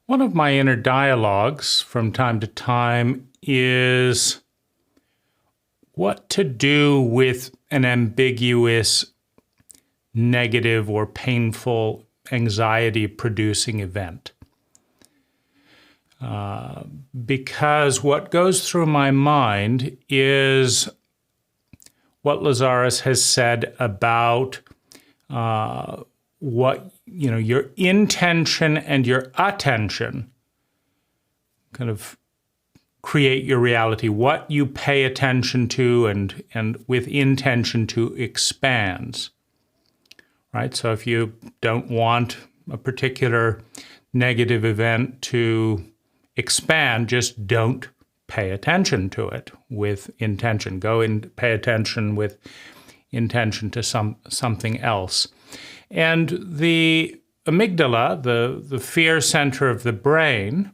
One of my inner dialogues from time to time is what to do with an ambiguous, negative, or painful, anxiety-producing event. Because what goes through my mind is what Lazaris has said about what, your intention and your attention kind of create your reality. What you pay attention to and with intention to expands, right? So if you don't want a particular negative event to expand, just don't pay attention to it with intention. Go and pay attention with intention to something else. And the amygdala, the fear center of the brain,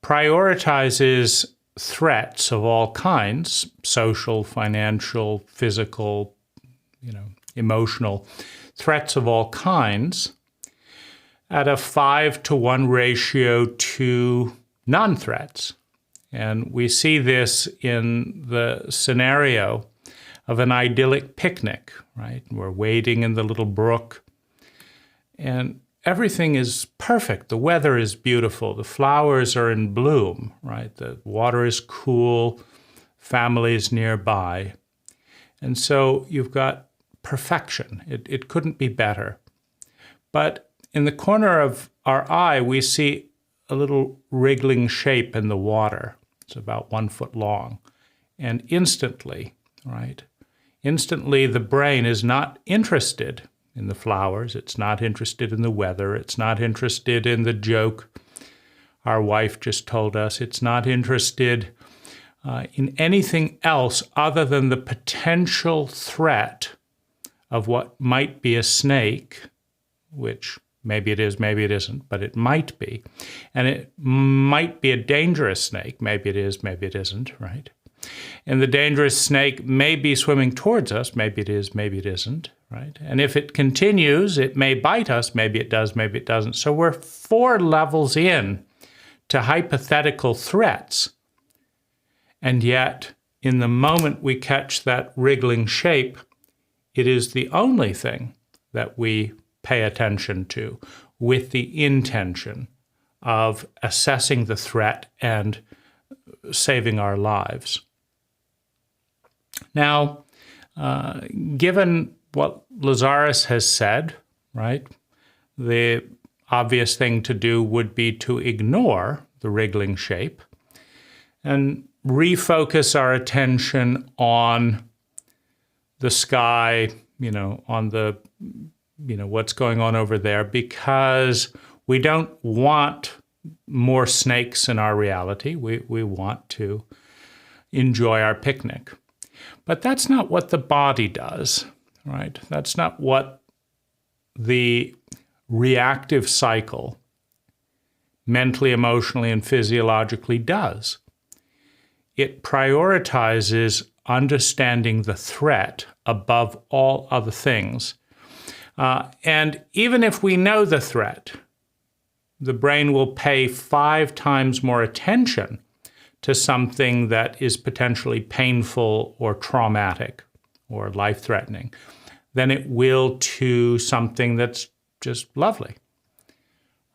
prioritizes threats of all kinds, social, financial, physical, emotional, threats of all kinds, at a 5-to-1 ratio to non-threats. And we see this in the scenario of an idyllic picnic, right? We're wading in the little brook, and everything is perfect. The weather is beautiful. The flowers are in bloom, right? The water is cool, families nearby. And so you've got perfection. It couldn't be better. But in the corner of our eye, we see a little wriggling shape in the water. It's about 1 foot long. And instantly, right? Instantly, the brain is not interested in the flowers. It's not interested in the weather. It's not interested in the joke our wife just told us. It's not interested in anything else other than the potential threat of what might be a snake, which maybe it is, maybe it isn't, but it might be. And it might be a dangerous snake. Maybe it is, maybe it isn't, right? And the dangerous snake may be swimming towards us. Maybe it is, maybe it isn't, right? And if it continues, it may bite us. Maybe it does, maybe it doesn't. So we're 4 levels in to hypothetical threats. And yet, in the moment we catch that wriggling shape, it is the only thing that we pay attention to with the intention of assessing the threat and saving our lives. Now, given what Lazaris has said, right, the obvious thing to do would be to ignore the wriggling shape and refocus our attention on the sky, on the what's going on over there, because we don't want more snakes in our reality. We want to enjoy our picnic. But that's not what the body does, right? That's not what the reactive cycle mentally, emotionally, and physiologically does. It prioritizes understanding the threat above all other things. And even if we know the threat, the brain will pay 5 times more attention to something that is potentially painful or traumatic or life-threatening than it will to something that's just lovely,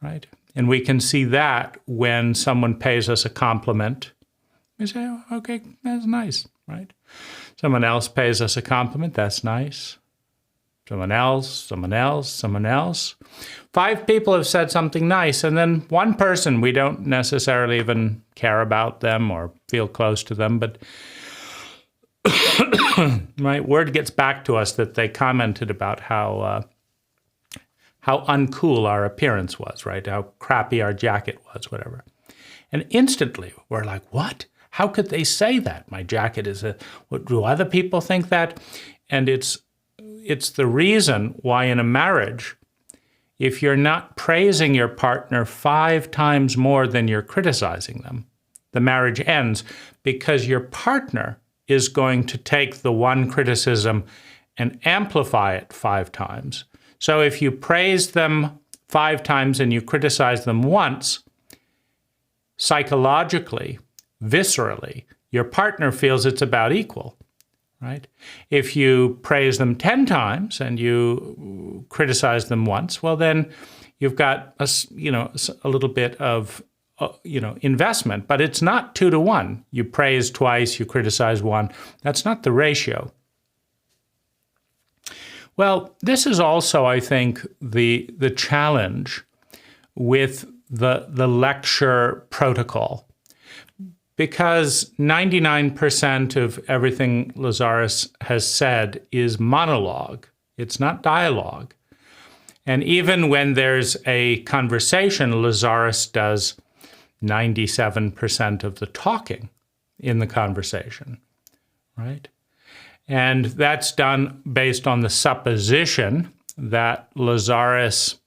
right? And we can see that when someone pays us a compliment. We say, oh, okay, that's nice, right? Someone else pays us a compliment, that's nice. Someone else, someone else, someone else. 5 people have said something nice, and then one person, we don't necessarily even care about them or feel close to them, but right, word gets back to us that they commented about how uncool our appearance was, right? How crappy our jacket was, whatever. And instantly, we're like, what? How could they say that? My jacket is what do other people think that? And it's the reason why in a marriage, if you're not praising your partner 5 times more than you're criticizing them, the marriage ends, because your partner is going to take the one criticism and amplify it 5 times. So if you praise them 5 times and you criticize them once, psychologically, viscerally, your partner feels it's about equal, right? If you praise them 10 times and you criticize them once, well, then you've got a little bit of investment, but it's not 2 to 1. You praise twice, you criticize one. That's not the ratio. Well, this is also, I think, the challenge with the lecture protocol, because 99% of everything Lazaris has said is monologue. It's not dialogue. And even when there's a conversation, Lazaris does 97% of the talking in the conversation, right? And that's done based on the supposition that Lazaris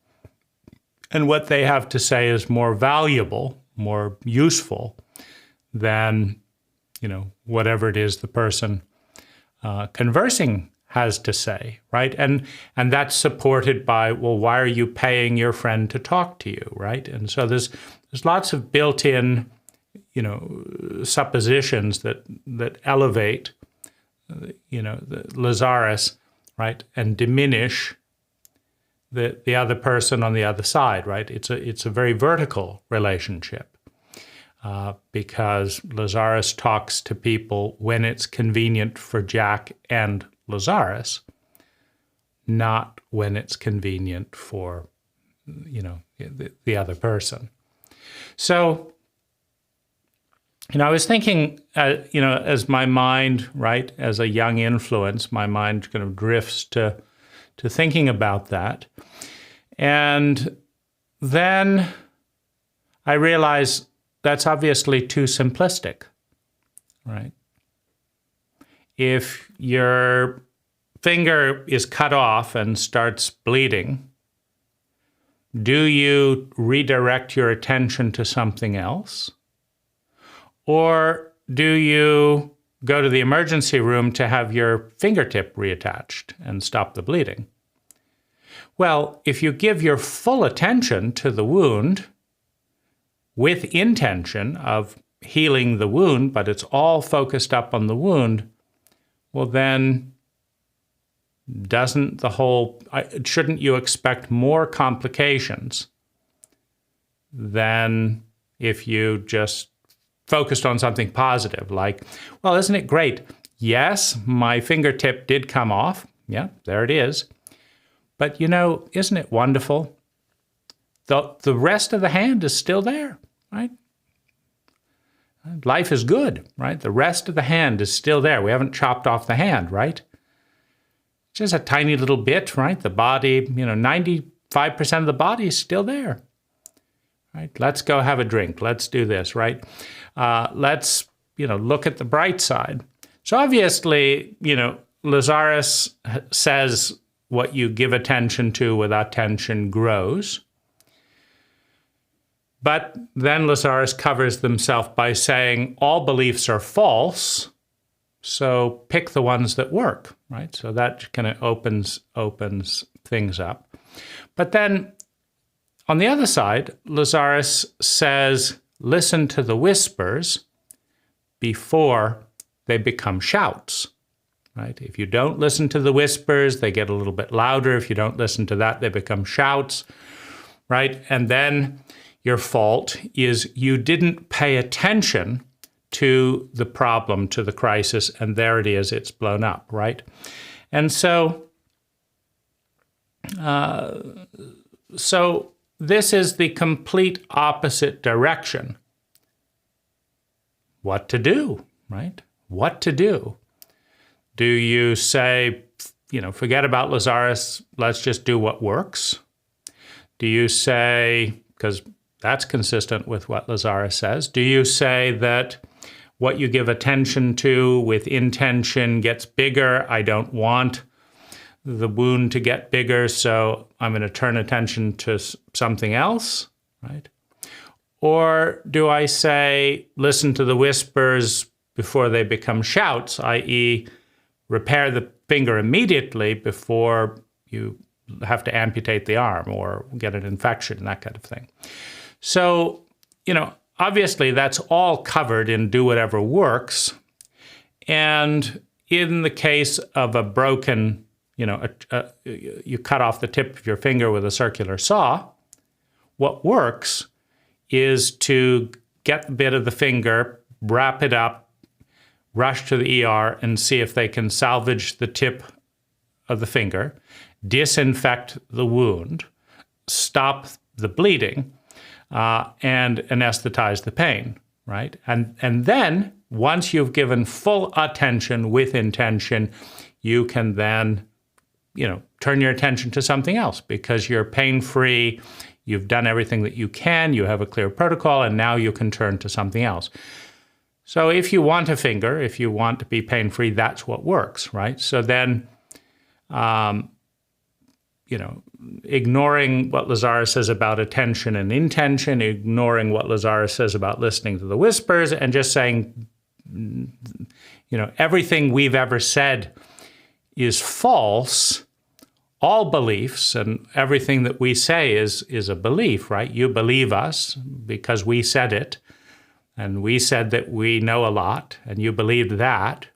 and what they have to say is more valuable, more useful than, whatever it is the person conversing has to say, right? And that's supported by, well, why are you paying your friend to talk to you, right? And so there's lots of built-in, suppositions that elevate, the Lazaris, right, and diminish the other person on the other side, right? It's a very vertical relationship because Lazaris talks to people when it's convenient for Jach and Lazaris, not when it's convenient for, the other person. So, I was thinking, as my mind, right, as a young influence, my mind kind of drifts to thinking about that. And then I realize that's obviously too simplistic, right? If your finger is cut off and starts bleeding, do you redirect your attention to something else? Or do you go to the emergency room to have your fingertip reattached and stop the bleeding? Well, if you give your full attention to the wound with intention of healing the wound, but it's all focused up on the wound, well then shouldn't you expect more complications than if you just focused on something positive, like, well, isn't it great? Yes, my fingertip did come off. Yeah, there it is. But, isn't it wonderful? The rest of the hand is still there, right? Life is good, right? The rest of the hand is still there. We haven't chopped off the hand, right? Just a tiny little bit, right? The body, 95% of the body is still there, right? Let's go have a drink. Let's do this, right? Let's, look at the bright side. So obviously, Lazaris says what you give attention to with attention grows. But then Lazaris covers himself by saying all beliefs are false, so pick the ones that work, right? So that kind of opens things up. But then on the other side, Lazaris says, listen to the whispers before they become shouts, right? If you don't listen to the whispers, they get a little bit louder. If you don't listen to that, they become shouts, right? And then your fault is you didn't pay attention to the problem, to the crisis, and there it is, it's blown up, right? And so, this is the complete opposite direction. What to do, right? What to do? Do you say, forget about Lazaris, let's just do what works? Do you say, because that's consistent with what Lazaris says, do you say that what you give attention to with intention gets bigger? I don't want the wound to get bigger, so I'm going to turn attention to something else, right? Or do I say, listen to the whispers before they become shouts, i.e., repair the finger immediately before you have to amputate the arm or get an infection, that kind of thing. So, obviously that's all covered in do whatever works. And in the case of a broken, you cut off the tip of your finger with a circular saw, what works is to get the bit of the finger, wrap it up, rush to the ER and see if they can salvage the tip of the finger, disinfect the wound, stop the bleeding, and anesthetize the pain, right? And then once you've given full attention with intention, you can then, turn your attention to something else because you're pain-free, you've done everything that you can, you have a clear protocol, and now you can turn to something else. So if you want a finger, if you want to be pain-free, that's what works, right? So then, ignoring what Lazaris says about attention and intention, ignoring what Lazaris says about listening to the whispers, and just saying, everything we've ever said is false, all beliefs, and everything that we say is a belief, right? You believe us because we said it, and we said that we know a lot, and you believed that,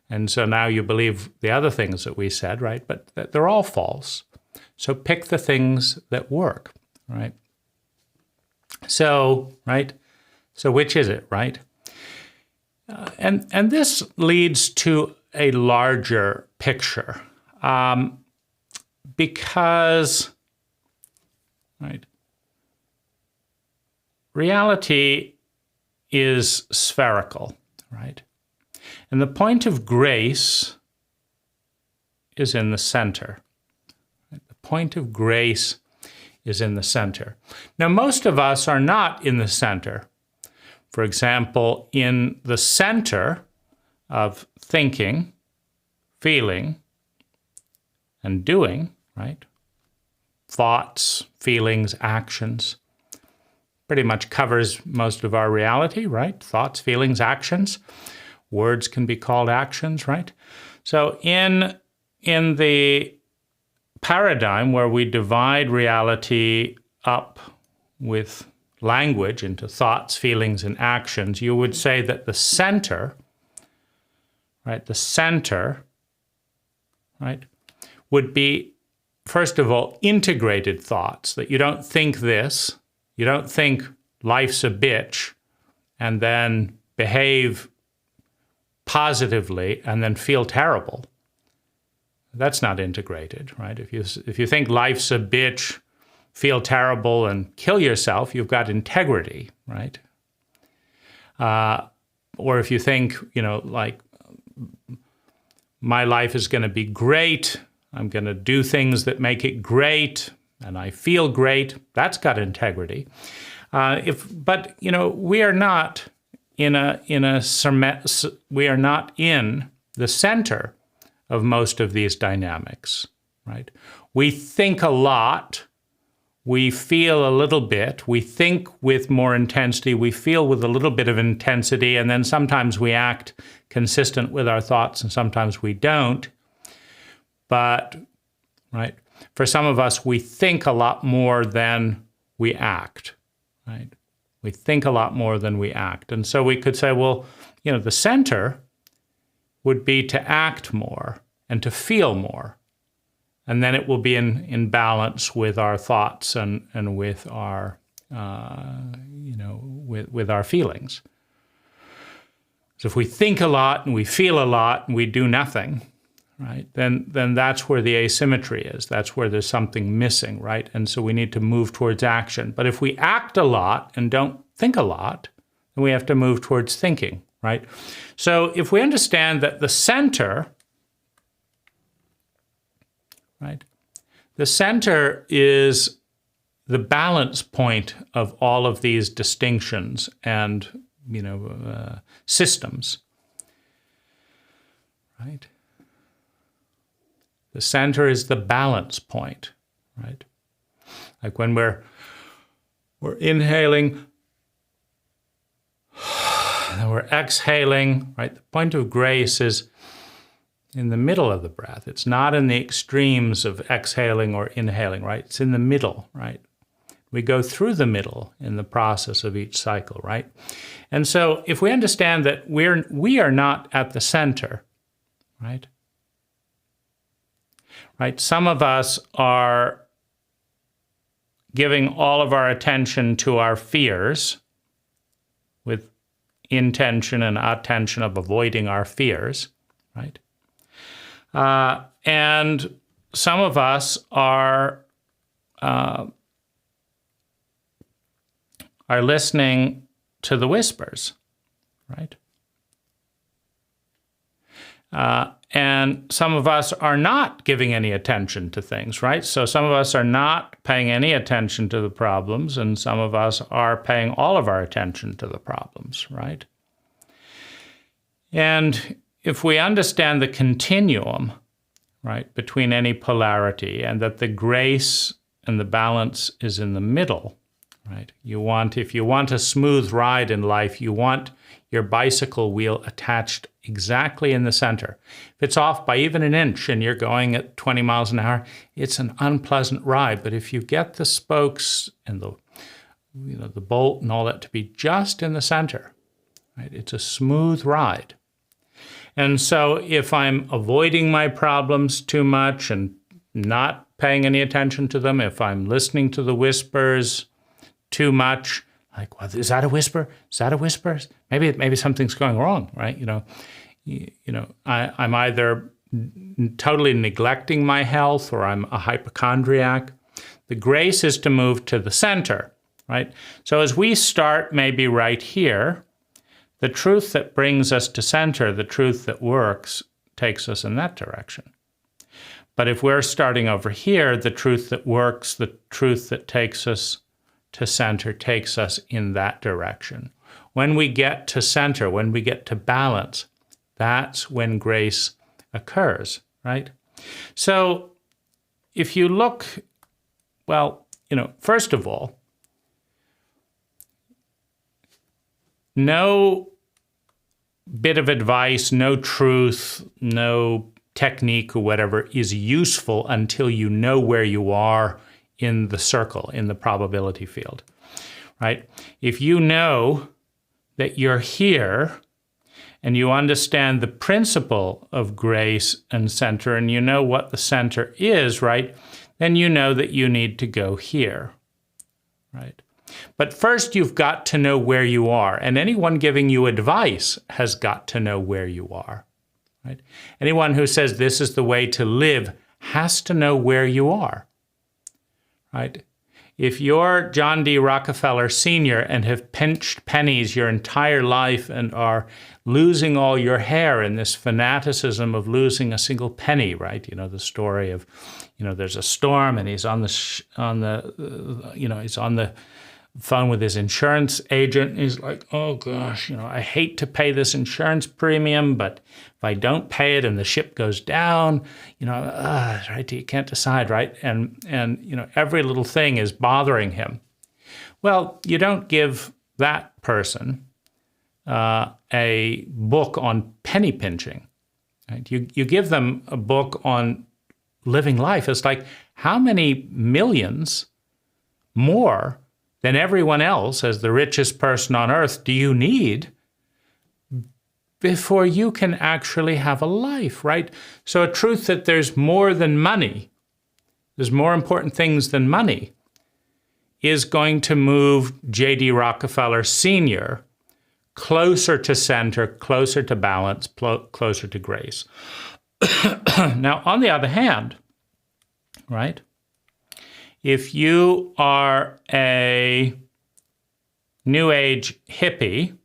and so now you believe the other things that we said, right? But they're all false. So pick the things that work, right? So, right? So which is it, right? And this leads to a larger picture because, right, reality is spherical, right? And the point of grace is in the center. The point of grace is in the center. Now, most of us are not in the center. For example, in the center of thinking, feeling, and doing, right? Thoughts, feelings, actions, pretty much covers most of our reality, right? Thoughts, feelings, actions. Words can be called actions, right? So in the paradigm where we divide reality up with language into thoughts, feelings, and actions, you would say that the center, right, would be, first of all, integrated thoughts, that you don't think this, you don't think life's a bitch, and then behave positively and then feel terrible. That's not integrated, right? If you think life's a bitch, feel terrible, and kill yourself, you've got integrity, right? Or if you think, like, my life is going to be great, I'm going to do things that make it great, and I feel great, that's got integrity. But we are not we are not in the center of most of these dynamics, right? We think a lot, we feel a little bit, we think with more intensity, we feel with a little bit of intensity, and then sometimes we act consistent with our thoughts and sometimes we don't. But, right, for some of us, we think a lot more than we act, right? We think a lot more than we act. And so we could say, well, the center would be to act more and to feel more. And then it will be in balance with our thoughts and with our, with our feelings. So if we think a lot and we feel a lot and we do nothing, right, then that's where the asymmetry is. That's where there's something missing, right? And so we need to move towards action. But if we act a lot and don't think a lot, then we have to move towards thinking, right? So if we understand that the center, right, the center is the balance point of all of these distinctions and, systems, right? The center is the balance point, right? Like when we're inhaling, and we're exhaling, right? The point of grace is in the middle of the breath. It's not in the extremes of exhaling or inhaling, right? It's in the middle, right? We go through the middle in the process of each cycle, right? And so if we understand that we are not at the center, right? Right? Some of us are giving all of our attention to our fears with intention and attention of avoiding our fears, right? And some of us are listening to the whispers, right? And some of us are not giving any attention to things, right? So some of us are not paying any attention to the problems, and some of us are paying all of our attention to the problems, right? And if we understand the continuum, right, between any polarity, and that the grace and the balance is in the middle, right? If you want a smooth ride in life, you want your bicycle wheel attached exactly in the center. If it's off by even an inch and you're going at 20 miles an hour, it's an unpleasant ride. But if you get the spokes and the bolt and all that to be just in the center, right, it's a smooth ride. And so if I'm avoiding my problems too much and not paying any attention to them, if I'm listening to the whispers too much, like, well, is that a whisper? Is that a whisper? Maybe something's going wrong, right? I'm either totally neglecting my health or I'm a hypochondriac. The grace is to move to the center, right? So as we start maybe right here, the truth that brings us to center, the truth that works, takes us in that direction. But if we're starting over here, the truth that works, the truth that takes us to center takes us in that direction. When we get to center, when we get to balance, that's when grace occurs, right? So if you look, first of all, no bit of advice, no truth, no technique or whatever is useful until you know where you are in the circle, in the probability field, right? If you know that you're here and you understand the principle of grace and center and you know what the center is, right, then you know that you need to go here, right? But first you've got to know where you are, and anyone giving you advice has got to know where you are, right? Anyone who says this is the way to live has to know where you are, right? If you're John D. Rockefeller Sr. and have pinched pennies your entire life and are losing all your hair in this fanaticism of losing a single penny, right? You know, the story of, there's a storm and he's on the phone with his insurance agent. And he's like, oh gosh, I hate to pay this insurance premium, but if I don't pay it and the ship goes down, right? You can't decide, right? And every little thing is bothering him. Well, you don't give that person a book on penny pinching, right? You give them a book on living life. It's like, how many millions more than everyone else as the richest person on earth do you need before you can actually have a life, right? So a truth that there's more than money, there's more important things than money, is going to move J.D. Rockefeller Sr. closer to center, closer to balance, closer to grace. Now, on the other hand, right, if you are a New Age hippie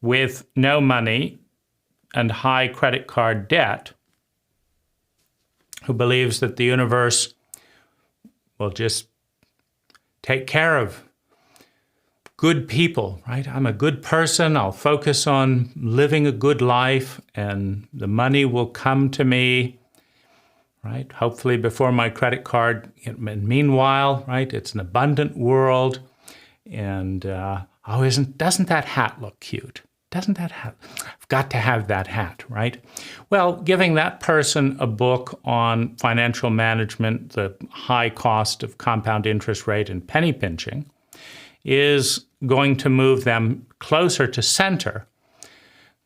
with no money and high credit card debt, who believes that the universe will just take care of good people, right? I'm a good person. I'll focus on living a good life and the money will come to me, right? Hopefully before my credit card. And meanwhile, right, it's an abundant world. And doesn't that hat look cute, Doesn't that have, I've got to have that hat, right? Well, giving that person a book on financial management, the high cost of compound interest rate and penny pinching, is going to move them closer to center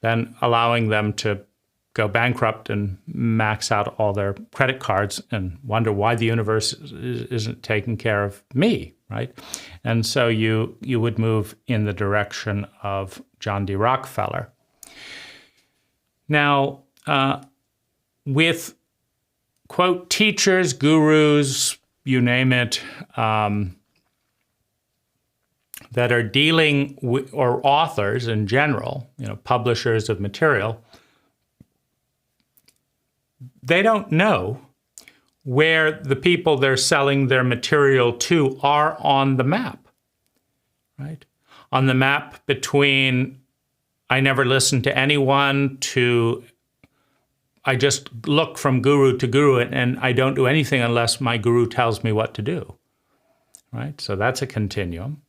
than allowing them to go bankrupt and max out all their credit cards and wonder why the universe isn't taking care of me, right? And so you would move in the direction of John D. Rockefeller. Now, with, quote, teachers, gurus, you name it, that are dealing with, or authors in general, publishers of material, they don't know where the people they're selling their material to are on the map, right? On the map between I never listen to anyone to I just look from guru to guru and I don't do anything unless my guru tells me what to do, right? So that's a continuum.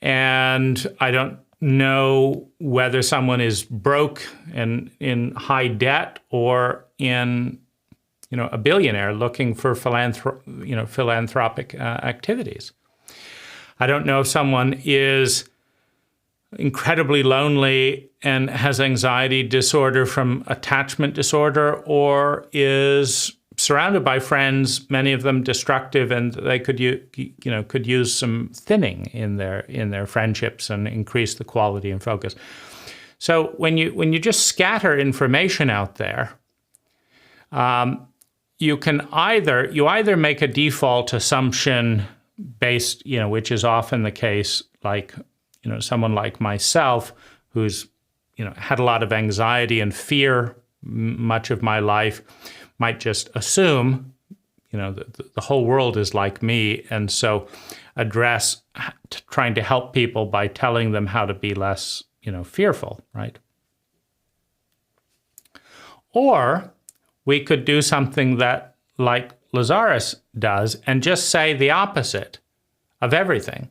And I don't know whether someone is broke and in high debt or in, a billionaire looking for philanthropic activities. I don't know if someone is incredibly lonely and has anxiety disorder from attachment disorder, or is surrounded by friends, many of them destructive, and they could use some thinning in their friendships and increase the quality and focus. So when you just scatter information out there, you either make a default assumption based, which is often the case, like someone like myself who's had a lot of anxiety and fear much of my life, might just assume, the whole world is like me, and so address trying to help people by telling them how to be less, fearful, right? Or we could do something that, like Lazaris does, and just say the opposite of everything,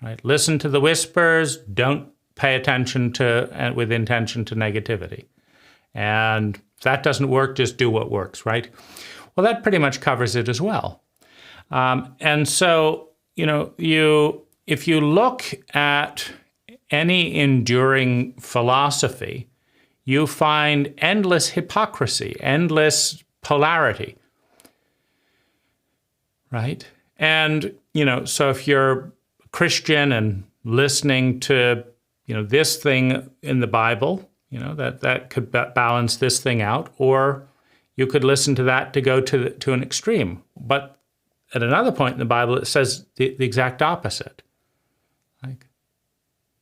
right? Listen to the whispers, don't pay attention to, with intention to negativity. And if that doesn't work, just do what works, right? Well, that pretty much covers it as well. And so, if you look at any enduring philosophy, you find endless hypocrisy, endless polarity, right? And, so if you're Christian and listening to, this thing in the Bible, that could balance this thing out, or you could listen to that to go to an extreme. But at another point in the Bible, it says the exact opposite.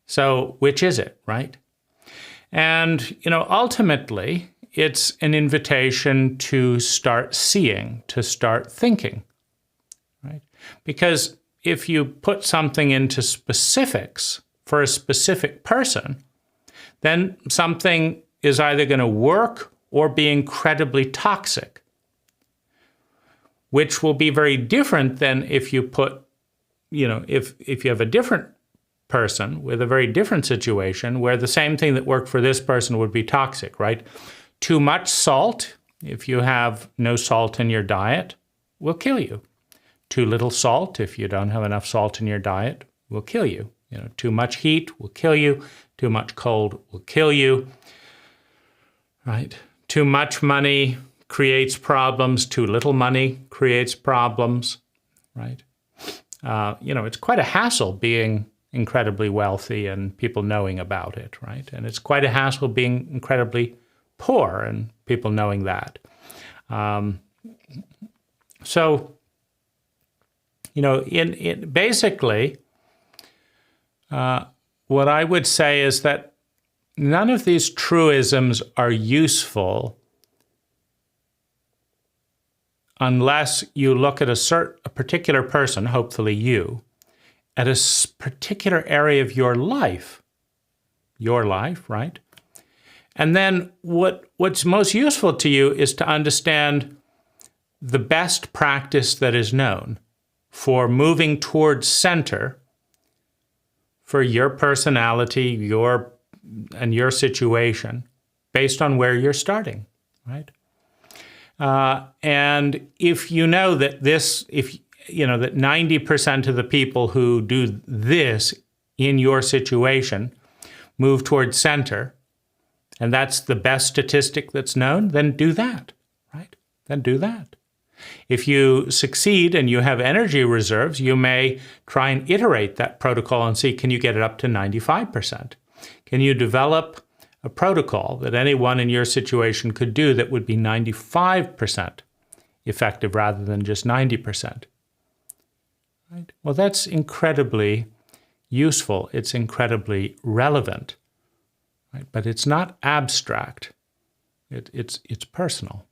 So which is it, right? And, ultimately, it's an invitation to start seeing, to start thinking, right? Because if you put something into specifics for a specific person, then something is either going to work or be incredibly toxic, which will be very different than if you put, if you have a different person with a very different situation where the same thing that worked for this person would be toxic, right? Too much salt, if you have no salt in your diet, will kill you. Too little salt, if you don't have enough salt in your diet, will kill you. Too much heat will kill you. Too much cold will kill you, right? Too much money creates problems. Too little money creates problems, right? It's quite a hassle being incredibly wealthy and people knowing about it, right? And it's quite a hassle being incredibly poor and people knowing that. So, in basically, what I would say is that none of these truisms are useful unless you look at a particular person, hopefully you, at a particular area of your life, right? And then what's most useful to you is to understand the best practice that is known for moving towards center for your personality, your and your situation based on where you're starting, right? And if you know that that 90% of the people who do this in your situation move towards center, and that's the best statistic that's known, then do that, right? Then do that. If you succeed and you have energy reserves, you may try and iterate that protocol and see, can you get it up to 95%? Can you develop a protocol that anyone in your situation could do that would be 95% effective rather than just 90%? Right? Well, that's incredibly useful. It's incredibly relevant, right? But it's not abstract. It's personal.